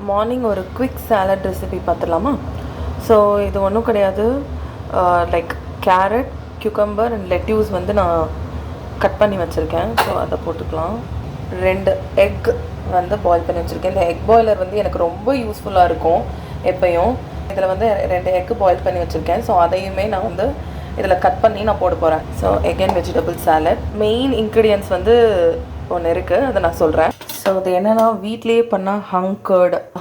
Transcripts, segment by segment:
Morning ஒரு quick salad recipe பார்த்துடலாமா? So இது ஒன்றும் கிடையாது. Like carrot, cucumber and lettuce வந்து நான் கட் பண்ணி வச்சுருக்கேன். ஸோ அதை போட்டுக்கலாம். 2 எக் வந்து பாயில் பண்ணி வச்சுருக்கேன். இந்த எக் பாய்லர் வந்து எனக்கு ரொம்ப யூஸ்ஃபுல்லாக இருக்கும் எப்பயும். இதில் வந்து 2 எக் பாயில் பண்ணி வச்சுருக்கேன். ஸோ அதையுமே நான் வந்து இதில் கட் பண்ணி நான் போட போகிறேன். So egg and vegetable salad. Main ingredients வந்து ஒன்று இருக்குது, அதை நான் சொல்கிறேன். ஸோ அது என்னென்னா, வீட்லேயே பண்ணால்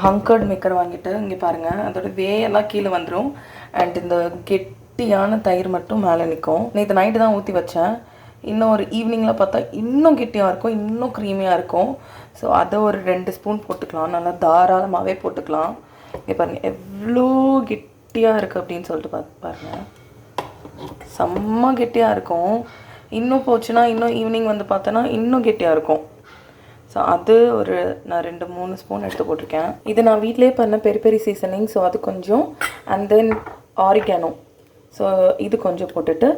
ஹங்கர்டு மேக்கர் வாங்கிட்டு இங்கே பாருங்கள், அதோட வேயெல்லாம் கீழே வந்துடும். அண்ட் இந்த கெட்டியான தயிர் மட்டும் மேலே நிற்கும். நேற்று நைட்டு தான் ஊற்றி வச்சேன். இன்னும் ஒரு ஈவினிங்கில் பார்த்தா இன்னும் கெட்டியாக இருக்கும், இன்னும் க்ரீமியாக இருக்கும். ஸோ அதை ஒரு 2 ஸ்பூன் போட்டுக்கலாம். நல்லா தாராளமாகவே போட்டுக்கலாம். இங்கே பாருங்கள் எவ்வளோ கெட்டியாக இருக்குது அப்படின்னு சொல்லிட்டு பாருங்கள். செம்ம கெட்டியாக இருக்கும். இன்னும் போச்சுன்னா இன்னும் ஈவினிங் வந்து பார்த்தோன்னா இன்னும் கெட்டியாக இருக்கும். ஸோ அது ஒரு நான் 2-3 ஸ்பூன் எடுத்து போட்டிருக்கேன். இது நான் வீட்டிலே பண்ண பெரி சீசனிங். ஸோ அது கொஞ்சம், அண்ட் தென் ஆரிகானோ. ஸோ இது கொஞ்சம் போட்டுட்டு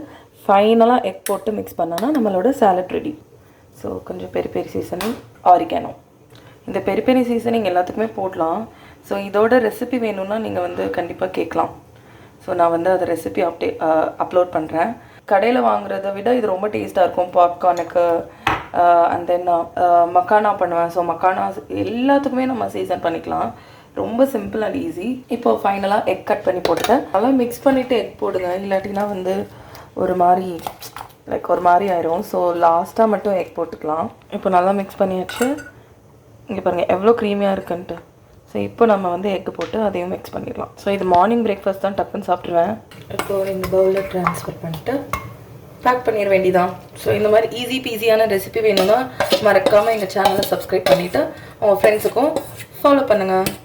ஃபைனலாக எக் போட்டு மிக்ஸ் பண்ணோன்னா நம்மளோட சாலட் ரெடி. ஸோ கொஞ்சம் பெரி சீசனிங், ஆரிகானோ. இந்த பெரி சீசனிங் எல்லாத்துக்குமே போடலாம். ஸோ இதோட ரெசிபி வேணும்னா நீங்கள் வந்து கண்டிப்பாக கேட்கலாம். ஸோ நான் வந்து அதை ரெசிபி அப்லோட் பண்ணுறேன். கடையில் வாங்குறத விட இது ரொம்ப டேஸ்ட்டாக இருக்கும். பாப்கார்னுக்கு அண்ட் தென் மக்கானா பண்ணுவேன். ஸோ மக்கானா எல்லாத்துக்குமே நம்ம சீசன் பண்ணிக்கலாம். ரொம்ப சிம்பிள் அண்ட் ஈஸி. இப்போ ஃபைனலாக எக் கட் பண்ணி போட்டுட்டேன். நல்லா மிக்ஸ் பண்ணிவிட்டு எக் போடுங்க, இல்லாட்டினா வந்து ஒரு மாதிரி ஆயிரும். ஸோ லாஸ்ட்டாக மட்டும் எக் போட்டுக்கலாம். இப்போ நல்லா மிக்ஸ் பண்ணியாச்சு. இங்கே பாருங்கள் எவ்வளோ க்ரீமியாக இருக்குன்ட்டு. ஸோ இப்போ நம்ம வந்து எக்கு போட்டு அதையும் மிக்ஸ் பண்ணிடலாம். ஸோ இது மார்னிங் பிரேக்ஃபாஸ்ட் தான், டக்குன்னு சாப்பிட்ருவேன். இப்போ இந்த பவுலில் ட்ரான்ஸ்ஃபர் பண்ணிட்டு பேக் பண்ணிட வேண்டியதான். ஸோ இந்த மாதிரி ஈஸி பீஸியான ரெசிபி வேணும்னா மறக்காமல் எங்கள் சேனலை சப்ஸ்கிரைப் பண்ணிவிட்டு உங்கள் ஃப்ரெண்ட்ஸுக்கும் ஃபாலோ பண்ணுங்கள்.